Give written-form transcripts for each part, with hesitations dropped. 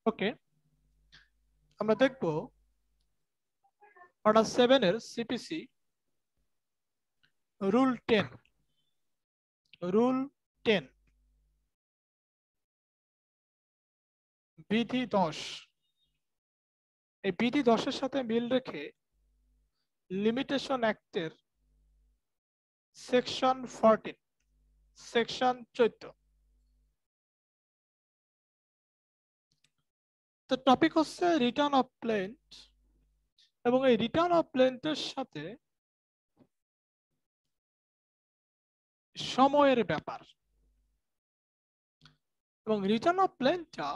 ওকে, আমরা দেখব অর্ডার 7 এর সিপিসি রুল 10। রুল 10 বিধি 10। এই বিধি 10-এর সাথে মিল রেখে লিমিটেশন অ্যাক্টের সেকশন 14, সেকশন 14। তো টপিক হচ্ছে রিটার্ন অফ প্লেন্ট, এবং এই রিটার্ন অফ প্লেন্টের সাথে সময়ের ব্যাপার। এবং রিটার্ন অফ প্লেন্টটা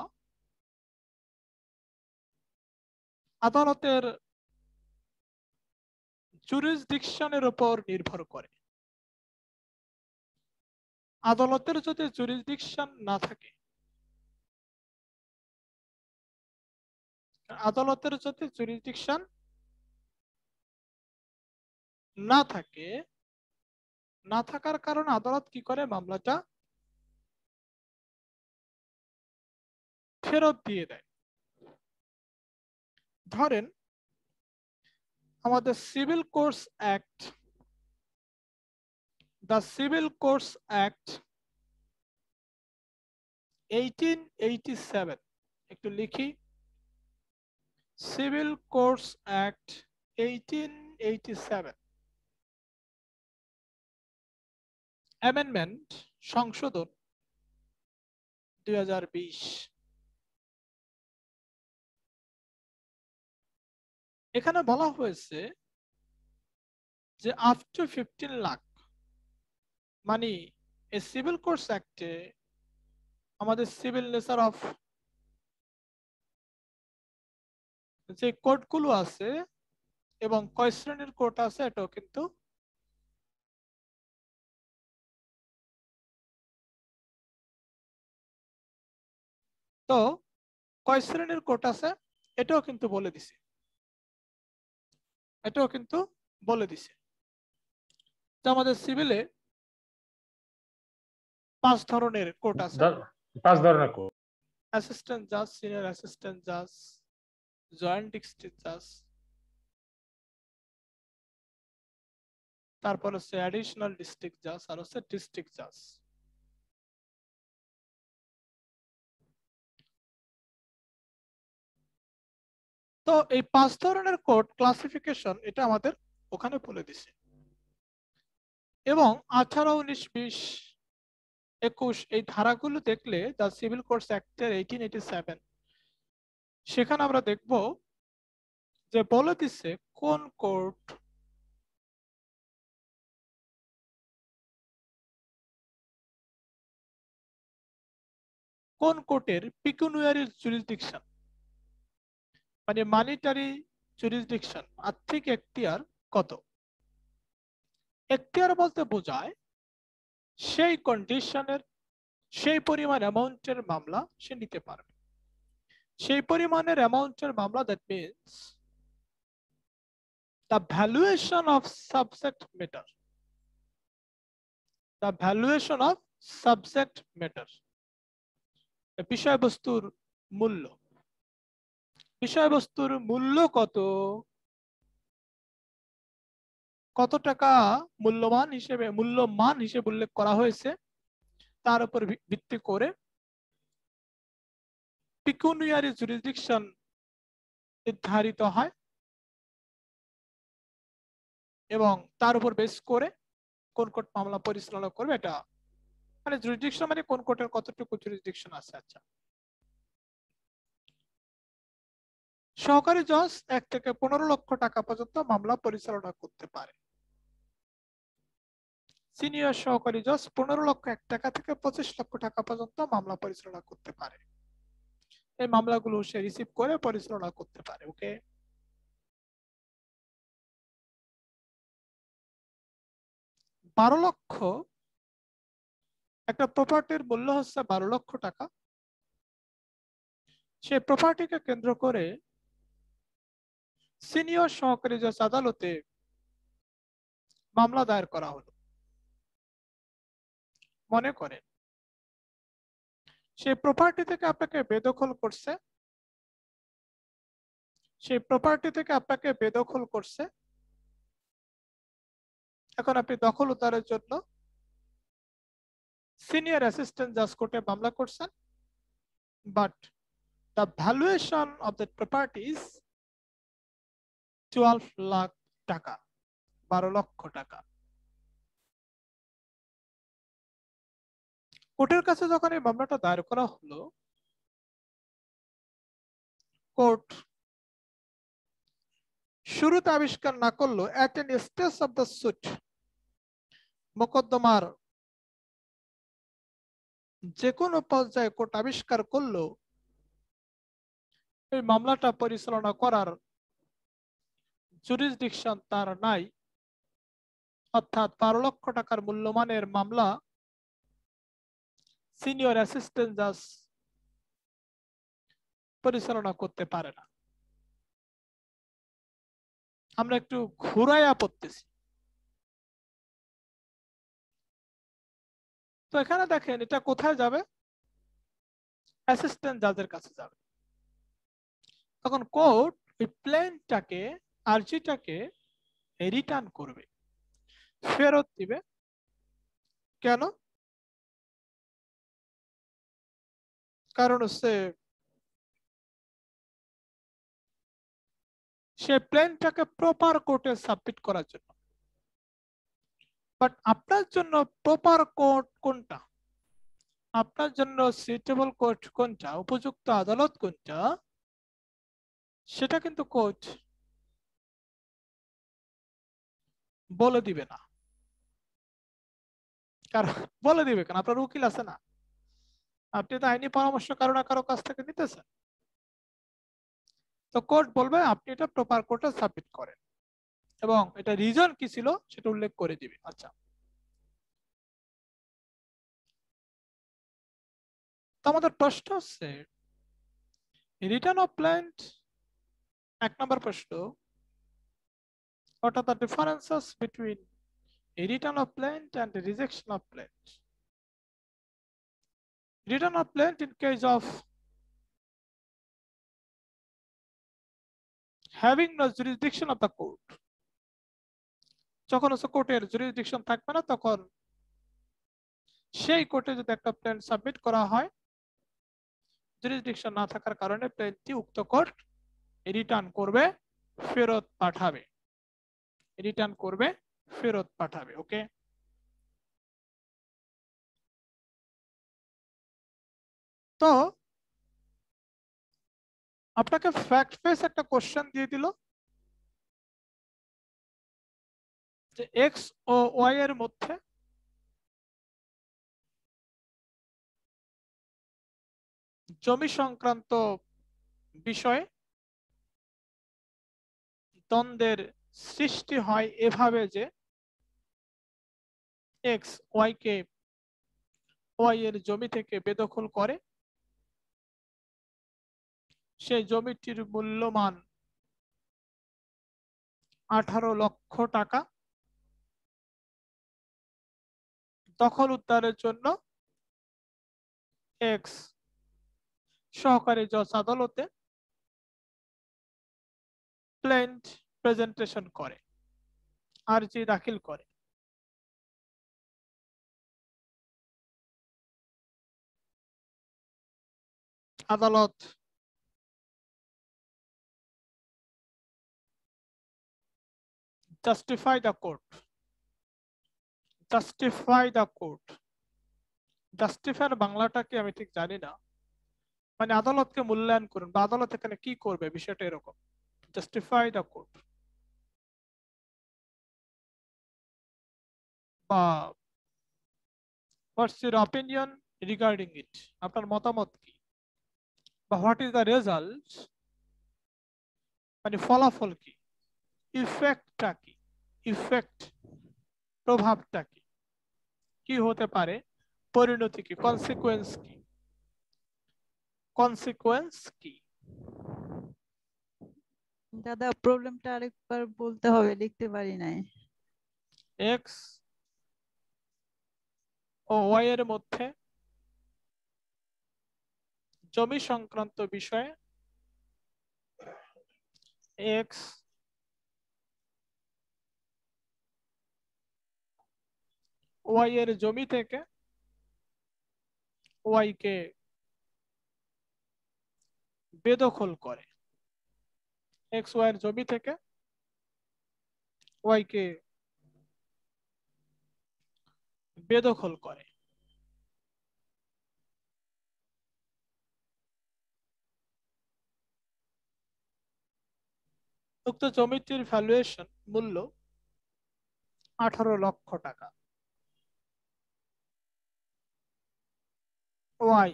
আদালতের জুরিসডিকশনের উপর নির্ভর করে। আদালতের যদি জুরিসডিকশন না থাকে, আদালতের যদি জুরিসডিকশন না থাকে, না থাকার কারণে আদালত কি করে, মামলাটা ফেরত দিয়ে দেয়। ধরেন আমাদের civil courts act, the civil courts act 1887, একটু লিখি, সিভিল কোর্টস অ্যাক্ট 1887 অ্যামেন্ডমেন্ট, সংশোধন 2020। এখানে বলা হয়েছে যে আপ টু 15 লাখ, মানে এই সিভিল কোর্টস অ্যাক্টে আমাদের সিভিল নেচার অফ যে কোর্টগুলো আছে এবং কয় শ্রেণীর কোর্ট আছে এটাও কিন্তু তো কয় শ্রেণীর কোর্ট আছে এটাও কিন্তু বলে দিছে, এটাও কিন্তু বলে দিছে যে আমাদের সিভিলে 5 ধরনের কোর্ট আছে। 5 ধরনের কোর্ট: অ্যাসিস্ট্যান্ট জাজ, সিনিয়র অ্যাসিস্ট্যান্ট জাজ, জয়েন্ট ডিস্ট্রিক্ট জাজ, তারপর হচ্ছে অ্যাডিশনাল ডিস্ট্রিক্ট জাজ, আর হচ্ছে ডিস্ট্রিক্ট জাজ। তো এই 5 ধরনের কোর্ট ক্লাসিফিকেশন এটা আমাদের ওখানে বলে দিছে। এবং 18, 19, 20, 21 এই ধারাগুলো দেখলে দ্য সিভিল কোর্টস অ্যাক্টের 1887 সেখানে আমরা দেখব যে বলে দিছে কোন কোর্ট কোন কোর্টের পিকুনিয়ারি জুরিসডিকশন, মানে মানিটারি জুরিসডিকশন, আর্থিক এখতিয়ার কত। এখতিয়ার বলতে বোঝায় সেই কন্ডিশনের, সেই পরিমাণ অ্যামাউন্টের মামলা সে নিতে পারবে, সেই পরিমাণের অ্যামাউন্টের মামলা। That means the valuation of subject matter, the valuation of subject matter, বিষয়বস্তুর মূল্য। বিষয়বস্তুর মূল্য কত, কত টাকা মূল্যমান হিসেবে উল্লেখ করা হয়েছে, তার উপর ভিত্তি করে পিকুনিয়ারি জুরিসডিকশন নির্ধারিত হয়, এবং তার উপর বেস করে কোন কোর্ট মামলা পরিচালনা করবে। এটা মানে জুরিসডিকশন মানে কোন কোর্টের কতটুকু জুরিসডিকশন আছে। আচ্ছা, সহকারী জজ 1 থেকে 15 লক্ষ টাকা পর্যন্ত মামলা পরিচালনা করতে পারে। সিনিয়র সহকারী জজ 15,01,000 টাকা থেকে 25 লক্ষ টাকা পর্যন্ত মামলা পরিচালনা করতে পারে। এই মামলাগুলো সে রিসিভ করে পরিচালনা করতে পারে। ওকে, 12 লক্ষ, একটা প্রপার্টির মূল্য হচ্ছে 12 লক্ষ টাকা। সেই প্রপার্টিকে কেন্দ্র করে সিনিয়র সহকারী জজ আদালতে মামলা দায়ের করা হলো। মনে করেন সেই প্রপার্টি থেকে আপনাকে বেদখল করছে সেই প্রপার্টি থেকে আপনাকে বেদখল করছে, এখন আপনি দখল উদ্ধারের জন্য সিনিয়র অ্যাসিস্ট্যান্ট জাজ কোর্টে মামলা করছেন, but the valuation of the property is 12 lakh টাকা, 12 লক্ষ টাকা। কোর্টের কাছে যখন এই মামলাটা দায়ের করা হলো, কোর্ট শুরুতে আবিষ্কার না করলো, at an stage of the suit, মোকদ্দমার যে কোনো পর্যায়ে কোর্ট আবিষ্কার করলো এই মামলাটা পরিচালনা করার জুরিসডিকশন তার নাই, অর্থাৎ 12 লক্ষ টাকার মূল্যমানের মামলা সিনিয়র অ্যাসিস্ট্যান্ট জাজ পরিচালনা করতে পারে না। আমরা একটু ঘুরাইয়া পড়তেছি। তো এখানে দেখেন এটা কোথায় যাবে, অ্যাসিস্ট্যান্ট জাজের কাছে যাবে। তখন কোর্ট ওই প্লেনটাকে, আর্জিটাকে রিটার্ন করবে, ফেরত দিবে। কেন? কারণ হচ্ছে সে প্লেনটাকে প্রপার কোর্টে সাবমিট করার জন্য। বাট আপনার জন্য প্রপার কোর্ট কোনটা, আপনার জন্য সুইটেবল কোর্ট কোনটা, উপযুক্ত আদালত কোনটা, সেটা কিন্তু কোর্ট বলে দিবে না। কারণ বলে দিবে কেন, আপনার উকিল আছে না, আপনি তো আইনি পরামর্শ কারো না কারো কাছ থেকে নিতেছেন। তো কোর্ট বলবে আপনি এটা প্রপার কোর্টে সাবমিট করেন এবং এটা রিজন কি ছিল সেটা উল্লেখ করে দিবে। আচ্ছা, তো আমাদের প্রশ্ন হচ্ছে রিটার্ন অফ প্ল্যান্ট, 1 নম্বর প্রশ্ন, what are the differences between a return of plant and a rejection of plant? Return of plant in case of having no jurisdiction of the court, যখন হচ্ছে কোর্টের জুরিসডিকশন থাকবে না, তখন সেই কোর্টে যদি একটা প্ল্যান সাবমিট করা হয়, জুরিসডিকশন না থাকার কারণে প্ল্যানটি উক্ত কোর্ট রিটার্ন করবে, ফেরত পাঠাবে, রিটার্ন করবে, ফেরত পাঠাবে। ওকে, তো আপনাকে ফ্যাক্ট বেস একটা কোশ্চেন দিয়ে দিল যে এক্স ও ওয়াই এর মধ্যে জমি সংক্রান্ত বিষয়ে দ্বন্দ্বের সৃষ্টি হয় এভাবে যে এক্স ওয়াই কে ওয়াই এর জমি থেকে বেদখল করে, সেই জমিটির মূল্যমান 18 লক্ষ টাকা। দখল উদ্ধারের জন্য এক্স সহকারী জজ আদালতে প্লেন্ট প্রেজেন্টেশন করে, আরজি দাখিল করে। আদালত justify the court, justify the court, justify বাংলাটা কি আমি ঠিক জানি না, মানে আদালতকে মূল্যায়ন করুন বা আদালত এখানে কি করবে বিষয়টা এরকম, জাস্টিফাই দ্য কোর্ট বা হোয়াটস ইউর অপিনিয়ন রিগার্ডিং ইট, আপনার মতামত কি, বা হোয়াট ইজ দ্য রেজাল্ট, মানে ফলাফল কি, ইফেক্টটা কি, ইফেক্ট প্রভাবটা কি, কি হতে পারে, পরিণতি কি, কনসিকুয়েন্স কি, কনসিকুয়েন্স কি। দাদা প্রবলেমটা আরেকবার বলতে হবে, লিখতে পারি নাই। এক্স ও ওয়াই এর মধ্যে জমি সংক্রান্ত বিষয়ে এক্স ওয়াই এর জমি থেকে ওয়াই কে বেদখল করে, এক্স ওয়াই এর জমি থেকে ওয়াই কে বেদখল করে। উক্ত জমিটির ভ্যালুয়েশন মূল্য 18 লক্ষ টাকা। ওয়াই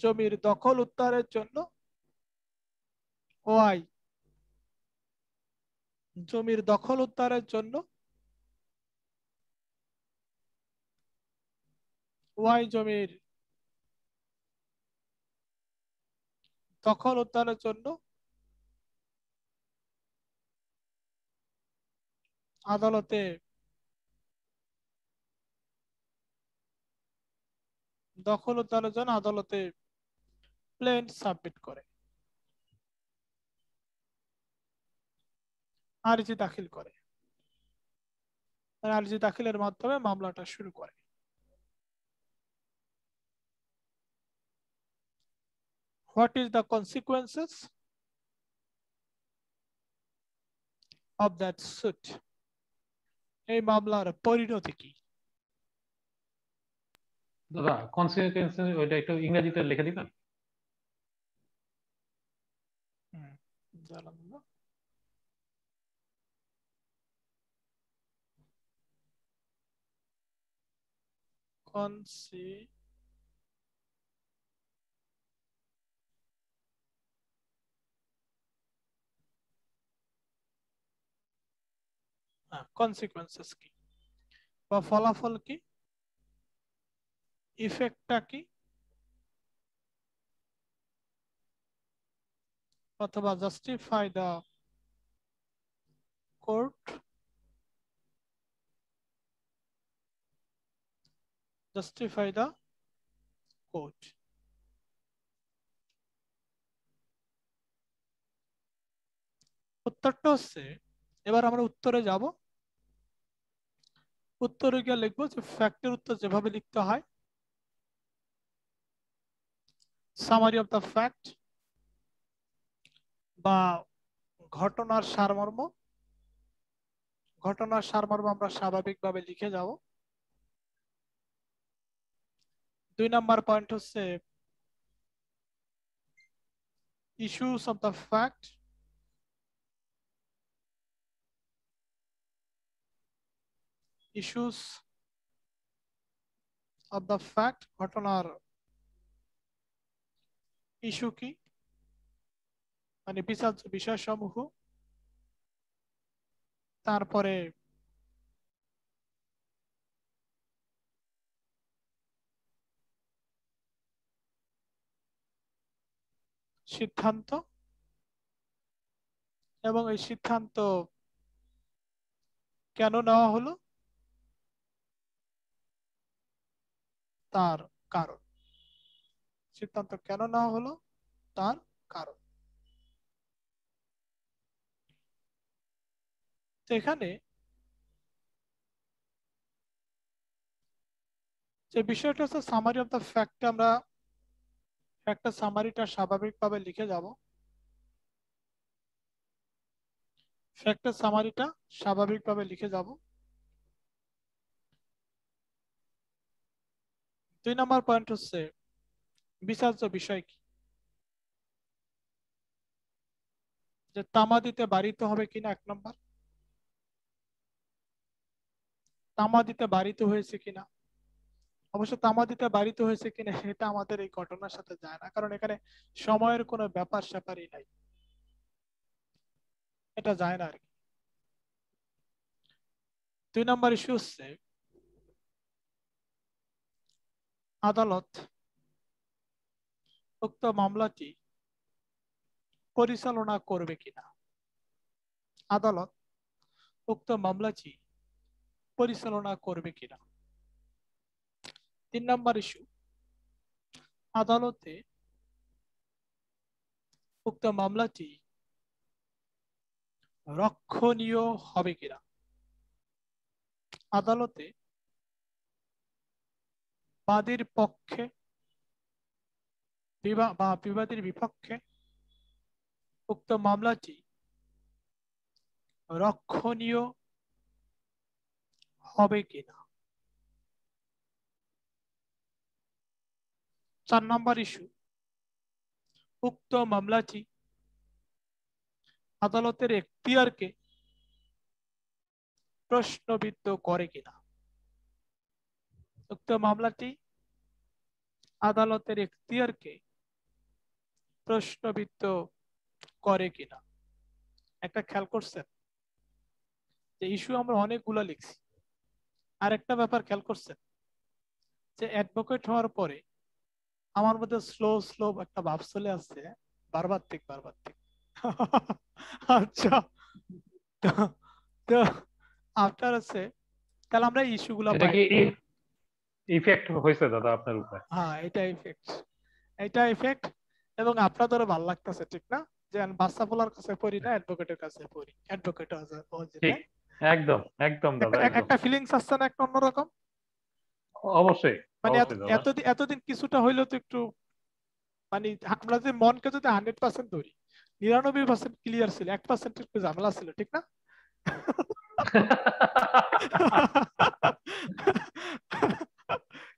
জমির দখল উদ্ধারের জন্য ওয়াই জমির দখল উদ্ধারের জন্য ওয়াই জমির দখল উদ্ধারের জন্য আদালতে দখল উদ্ধারের জন্য আদালতে প্লেন সাবমিট করে, আর্জি দাখিল করে। আর্জি দাখিলের মাধ্যমে মামলাটা শুরু করে। What is the consequences of that suit? এই মামলার পরিণতি কি? দাদা কনসিকুয়েন্স ওইটা একটু ইংরেজিতে লিখে দিবেন। কনসিকুয়েন্সেস কি বা ফলাফল কি, ইফেক্টটা কি, অথবা justify the court, justify the court. উত্তরটা হচ্ছে, এবার আমরা উত্তরে যাব। উত্তরে গিয়ে লিখবো যে ফ্যাক্টের উত্তর যেভাবে লিখতে হয়, সামারি অফ দ্য ফ্যাক্ট বা ঘটনার সারমর্ম। ঘটনার সারমর্ম আমরা স্বাভাবিকভাবে লিখে যাব। 2 নাম্বার পয়েন্ট হচ্ছে issues of the fact, issues of the fact, ঘটনার ইস্যু কি, মানে বিচার্য বিষয়সমূহ। তারপরে সিদ্ধান্ত, এবং এই সিদ্ধান্ত কেন নেওয়া হলো তার কারণ, সিদ্ধান্ত কেন নেওয়া হলো তার কারণ। তো এখানে যে বিষয়টা হচ্ছে সামারি অফ দ্য ফ্যাক্ট, আমরা একটা সামারিটা স্বাভাবিকভাবে লিখে যাব। ফ্যাক্টের সামারিটা স্বাভাবিকভাবে লিখে যাব। 2 নাম্বার পয়েন্ট হচ্ছে বিচার্য বিষয় কি, যে তামাদিতে বাড়িতে হবে কিনা 1 নাম্বার, তামাদিতে বাড়িতে হয়েছে কিনা। অবশ্য তামাদিতে বাড়িতে হয়েছে কিনা এটা আমাদের এই ঘটনার সাথে যায় না, কারণ এখানে সময়ের কোনো ব্যাপার স্যাপারই নাই, এটা যায় না আর কি। 2 নাম্বার ইস্যু হচ্ছে আদালত উক্ত মামলাটি পরিচালনা করবে কিনা, আদালত উক্ত মামলাটি পরিচালনা করবে কিনা। 3 নাম্বার ইস্যু, আদালতে উক্ত মামলাটি রক্ষণীয় হবে কিনা। আদালতে বাদীর পক্ষে বা বিবাদীর বিপক্ষে উক্ত মামলাটি রক্ষণীয় হবে কিনা। 4 নম্বর ইস্যু, উক্ত মামলাটি আদালতের এখতিয়ারকে প্রশ্নবিদ্ধ করে কিনা। উক্ত মামলাটি আদালতের এখতিয়ারকে প্রশ্নবিদ্ধ করে কিনা। একটা খেয়াল করছেন যে ইস্যু আমরা অনেকগুলা লিখছি। আর একটা ব্যাপার খেয়াল করছেন যে অ্যাডভোকেট হওয়ার পরে আমার মধ্যে স্লো স্লো একটা ভাব চলে আসছে, বারবার ঠিক। আচ্ছা, তো আফটার আছে, তাহলে আমরা ইস্যু গুলা এটা পাই। কি ইফেক্ট হয়েছে দাদা আপনার উপরে? হ্যাঁ, এটা ইফেক্ট এবং আপনাদেরও ভালো লাগতেছে, ঠিক না? যে আমি বাচ্চা পোলার কাছে পড়ি না, অ্যাডভোকেটের কাছে পড়ি। অ্যাডভোকেট ঠিক, একদম একদম দাদা, একদম। একটা ফিলিংস আসছে না, একটা অন্যরকম। অবশ্যই মানে অবশ্যই দাদা। এতদিন কিছুটা হইলেও তো একটু, মানে আমরা যে মনকে যদি 100% ধরি, 99% ক্লিয়ার ছিল, 1% একটু ঝামেলা ছিল, ঠিক না?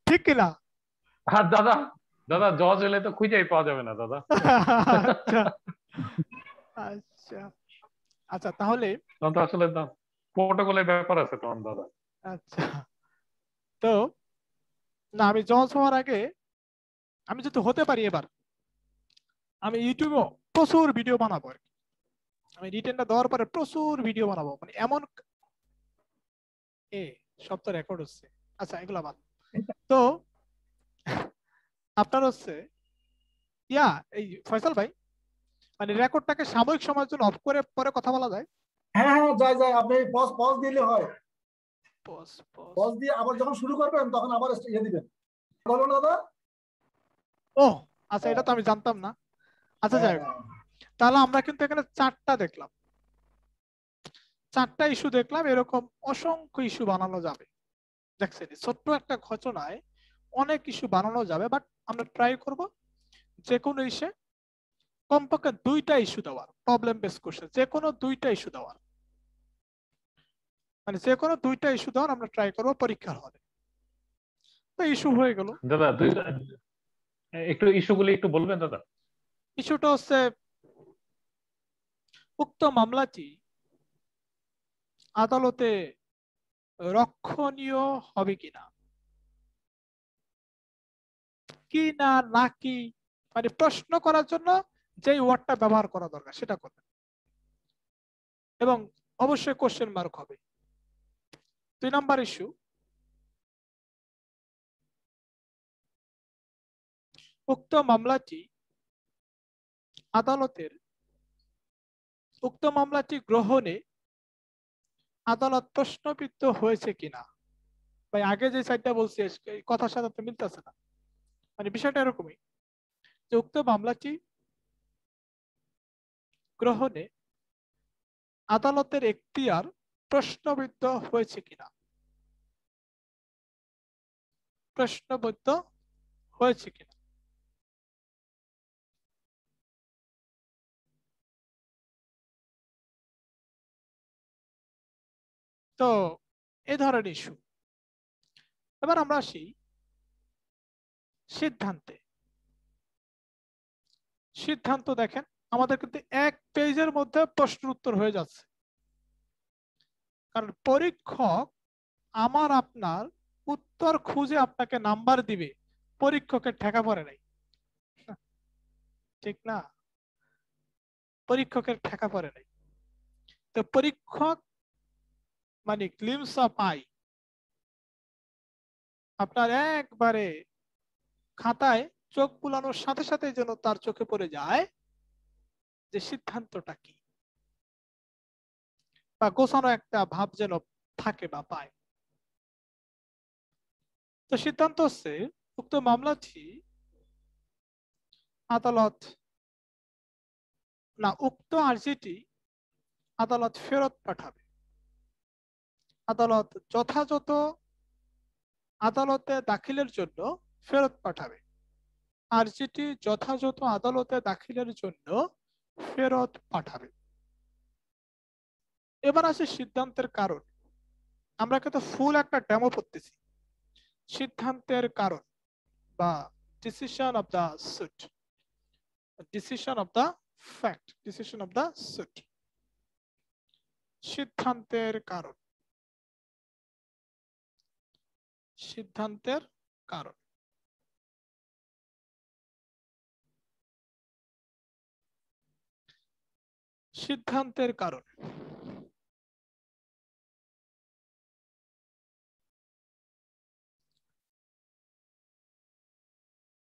ঠিক কিনা? আর দাদা, দাদা জজ হলে তো খুঁজেই পাওয়া যাবে না দাদা। আচ্ছা আচ্ছা আচ্ছা, তাহলে তখন তো আসলে প্রোটোকলের ব্যাপার আছে তখন দাদা। আচ্ছা, তো না, আমি জজ হওয়ার আগে আমি যদি হতে পারি এবার, আমি ইউটিউবে প্রচুর ভিডিও বানাবো আর কি। আমি রিটেনটা দেওয়ার পরে প্রচুর ভিডিও বানাবো, মানে এমন সব তো রেকর্ড হচ্ছে। আচ্ছা, এগুলা বাদ। তো আপনার হচ্ছে এই ফয়সাল ভাই, মানে রেকর্ডটাকে সাময়িক সময়ের জন্য অফ করে পরে কথা বলা যায়? হ্যাঁ হ্যাঁ, যায় যায়, আপনি পজ পজ দিলে হয়। পজ পজ দিয়ে আবার যখন শুরু করবেন তখন আবার ইয়ে দিবেন। বলুন দাদা। ও আচ্ছা, এটা তো আমি জানতাম না। আচ্ছা, হ্যাঁ যাই হোক, হ্যাঁ তাহলে আমরা কিন্তু এখানে 4টা দেখলাম, 4টা ইস্যু দেখলাম। এরকম অসংখ্য ইস্যু বানানো যাবে। দেখছেন, ছোট্ট একটা ঘটনায় অনেক ইস্যু বানানো যাবে, বাট আমরা ট্রাই করব যে কোনো ইস্যু কমপক্ষে 2টা ইস্যু দেওয়ার, প্রবলেম বেস কোশ্চেন যে কোনো 2টা ইস্যু দেওয়ার, মানে যে কোনো 2টা ইস্যু দেওয়ার আমরা ট্রাই করবো পরীক্ষার হলে। তো ইস্যু হয়ে গেল। দাদা একটু ইস্যুগুলি একটু বলবেন দাদা। ইস্যুটা হচ্ছে, উক্ত মামলাটি আদালতে রক্ষণীয় হবে কিনা, কি না নাকি, মানে প্রশ্ন করার জন্য যে ওয়ার্ডটা ব্যবহার করা দরকার সেটা করবেন, এবং অবশ্যই কোশ্চেন মার্ক হবে। 2 নাম্বার ইস্যু, উক্ত মামলাটি গ্রহণে আদালত প্রশ্নবিদ্ধ হয়েছে কিনা। ভাই, আগে যে সাইডটা বলছি এই কথার সাথে তো মিলতেছে না। মানে বিষয়টা এরকমই যে উক্ত মামলাটি গ্রহণে আদালতের এখতিয়ার প্রশ্নবিদ্ধ হয়েছে কিনা, প্রশ্নবিদ্ধ হয়েছে কিনা। তো এই ধরনের ইস্যু। এবার আমরা আসি সিদ্ধান্তে। সিদ্ধান্ত দেখেন, আমাদের কিন্তু 1 পেজের মধ্যে প্রশ্ন উত্তর হয়ে যাচ্ছে, কারণ পরীক্ষক আমার আপনার উত্তর খুঁজে আপনাকে নাম্বার দিবে, পরীক্ষকের ঠেকা পড়ে নাই, ঠিক না? পরীক্ষকের ঠেকা পড়ে নাই। তো পরীক্ষক মানে গ্লিমস অফ আই, আপনার একবারে খাতায় চোখ বুলানোর সাথে সাথে যেন তার চোখে পড়ে যায় যে সিদ্ধান্তটা কি, বা গোছানো একটা ভাব যেন থাকে বা পায়। তো সিদ্ধান্ত হচ্ছে, উক্ত মামলাটি আদালত, না, উক্ত আর্জিটি আদালত ফেরত পাঠাবে। আদালত যথাযথ আদালতে দাখিলের জন্য ফেরত পাঠাবে। আর্জিটি যথাযথ আদালতে দাখিলের জন্য ফেরত পাঠাবে। এবার আসে সিদ্ধান্তের কারণ। আমরা কিন্তু ফুল একটা ডেমো পড়তেছি। সিদ্ধান্তের কারণ বা decision of the suit, decision of the fact, decision of the suit. সিদ্ধান্তের কারণ, সিদ্ধান্তের কারণ। সিদ্ধান্তের কারণ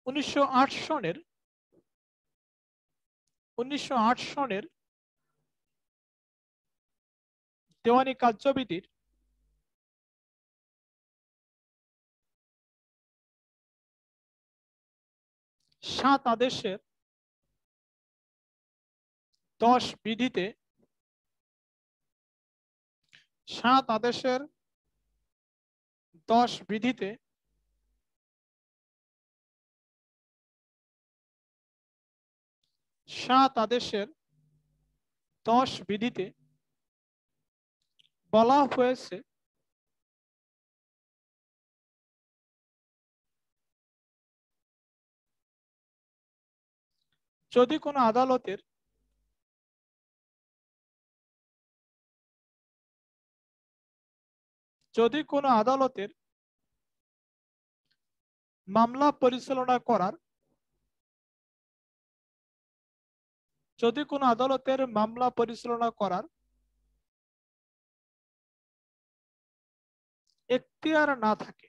1908 সনের দেওয়ানি কার্যবিধির 7 আদেশের 10 বিধিতে 7 আদেশের 10 বিধিতে বলা হয়েছে যদি কোনো আদালতের মামলা পরিচালনা করার এখতিয়ার না থাকে,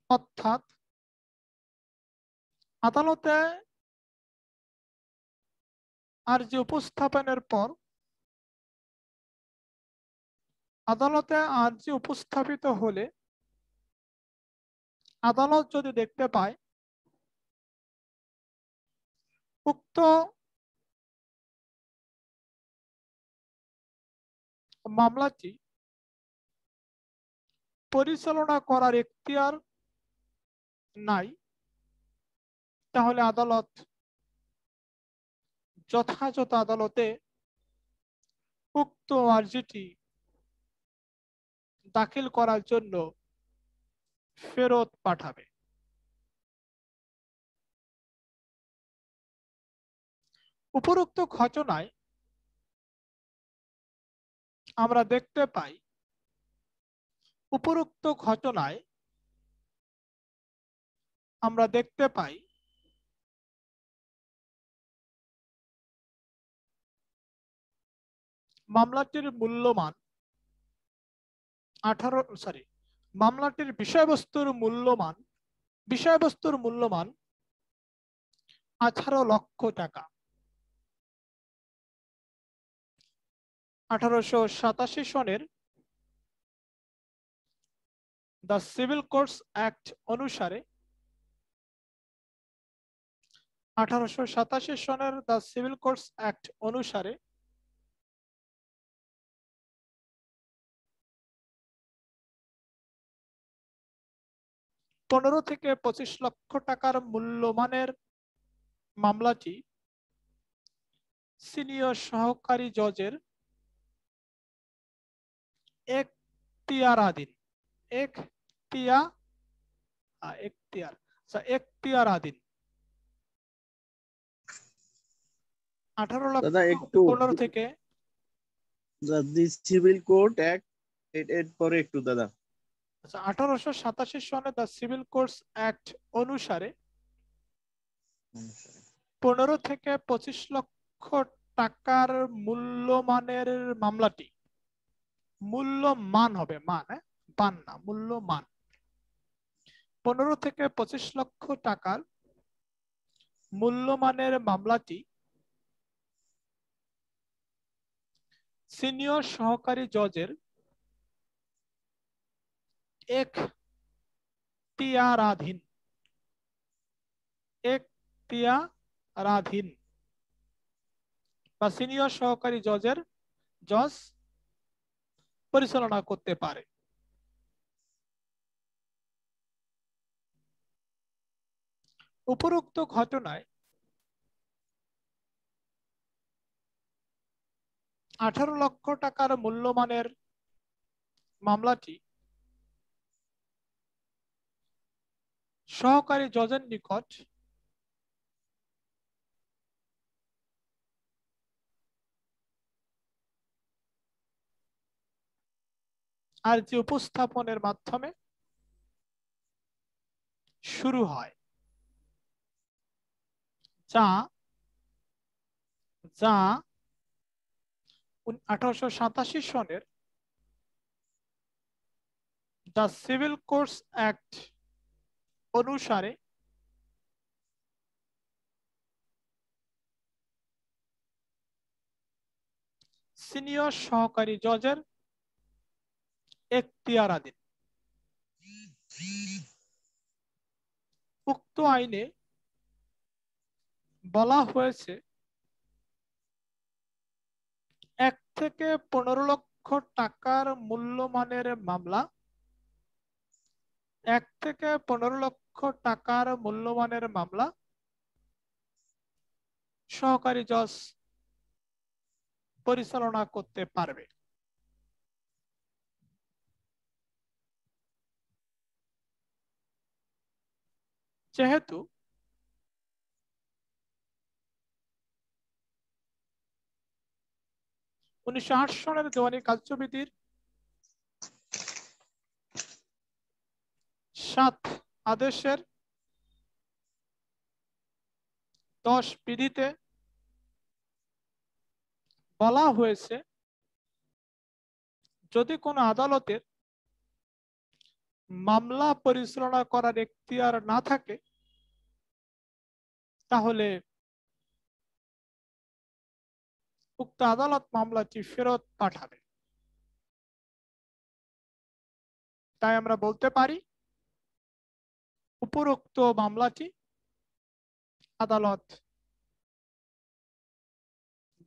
অর্থাৎ আদালতে আর্জি উপস্থাপনের পর আদালতে আর্জি উপস্থাপিত হলে আদালত যদি দেখতে পায় উক্ত মামলাটি পরিচালনা করার এখতিয়ার নাই, তাহলে আদালত যথাযথ আদালতে উক্ত আর্জিটি দাখিল করার জন্য ফেরত পাঠাবে। উপরোক্ত ঘটনায় আমরা দেখতে পাই মামলাটির মূল্যমান মামলাটির বিষয়বস্তুর মূল্যমান 18 লক্ষ টাকা। 1887 সনের দ্য সিভিল কোর্টস অ্যাক্ট অনুসারে 1887 সনের দ্য সিভিল কোর্টস অ্যাক্ট অনুসারে $15 থেকে 25 লক্ষ টাকার মূল্যমানের মামলাটি সিনিয়র সহকারী জজের এখতিয়ারাধীন 18 লক্ষ দাদা একটু 15 থেকে সিভিল কোড অ্যাক্ট এর পরে একটু দাদা। 1887 সনে দ্য সিভিল কোর্টস অ্যাক্ট অনুসারে 15 থেকে 25 লক্ষ টাকার মূল্যমানের মামলাটি, মূল্যমান হবে, মান না, মূল্যমান 15 থেকে 25 লক্ষ টাকার মূল্যমানের মামলাটি সিনিয়র সহকারী জজের এখতিয়ারাধীন বা সিনিয়র সহকারী জজ পরিচালনা করতে পারে। উপরোক্ত ঘটনায় 18 লক্ষ টাকার মূল্যমানের মামলাটি সহকারী জজের নিকট আর্জি উপস্থাপনের মাধ্যমে শুরু হয়, যা 1887 সনের দ্য সিভিল কোর্টস অ্যাক্ট অনুসারে সিনিয়র সহকারী জজের এখতিয়ারাধীন। উক্ত আইনে বলা হয়েছে 1 থেকে 15 লক্ষ টাকার মূল্যমানের মামলা 1 থেকে 15 লক্ষ টাকার মূল্যমানের মামলা সহকারী জজ পরিচালনা করতে পারবে। যেহেতু সনের দেওয়ানি কার্যবিধির 7 আদেশের 10 বিধিতে বলা হয়েছে, যদি কোনো আদালতের মামলা পরিচালনা করার এখতিয়ার না থাকে তাহলে উক্ত আদালত মামলাটি ফেরত পাঠাবে। তাই আমরা বলতে পারি উপরোক্ত মামলাটি আদালত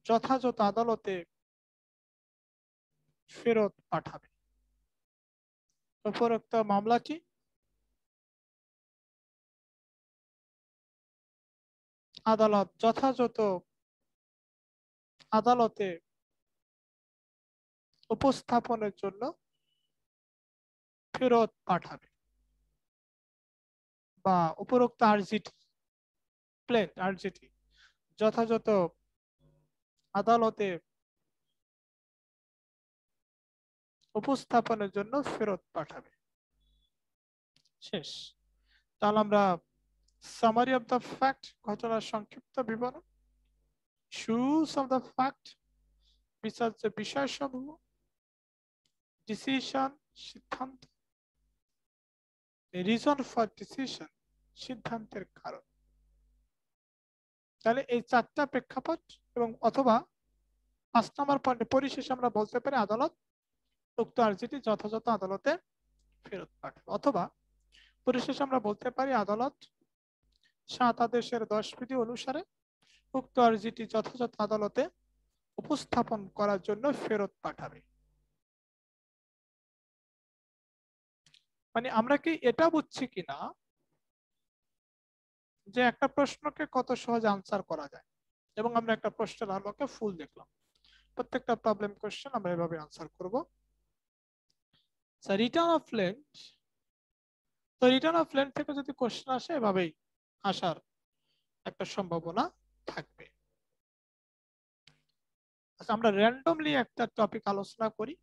যথাযথ আদালতে ফেরত পাঠাবে। উপরোক্ত মামলাটি আদালত যথাযথ আদালতে উপস্থাপনের জন্য ফেরত পাঠাবে, বা উপরোক্ত আর্জিটি যথাযথ আদালতে উপস্থাপনের জন্য ফেরত পাঠাবে। শেষ। তাহলে আমরা সামারি অফ দ্য ফ্যাক্ট, ঘটনার সংক্ষিপ্ত বিবরণ, ইস্যুস অফ দ্য ফ্যাক্ট, বিচার্য বিষয়সমূহ, ডিসিশন সিদ্ধান্ত, রিজন ফর ডিসিশন সিদ্ধান্তের কারণ। তাহলে এই 4টা প্রেক্ষাপট এবং অথবা 5 নম্বর পয়েন্টে পরিশেষে আমরা বলতে পারি আদালত উক্ত আর্জিটি যথাযথ আদালতে ফেরত পাঠাবে, অথবা পরিশেষে আমরা বলতে পারি আদালত 7 আদেশের 10 বিধি অনুসারে উক্ত আর্জিটি যথাযথ আদালতে উপস্থাপন করার জন্য ফেরত পাঠাবে। মানে আমরা কি এটা বুঝছি কিনা যে একটা প্রশ্নকে কত সহজে আনসার করা যায়, এবং আমরা একটা প্রশ্নের আলোকে ফুল দেখলাম। প্রত্যেকটা প্রবলেম কোশ্চেন আমরা এভাবে আনসার করব। রিটার্ন অফ লেন্থ, তো রিটার্ন অফ লেন্থ থেকে যদি কোশ্চেন আসে এভাবেই আসার একটা সম্ভাবনা থাকবে। আচ্ছা, আমরা র্যান্ডমলি একটা টপিক আলোচনা করি।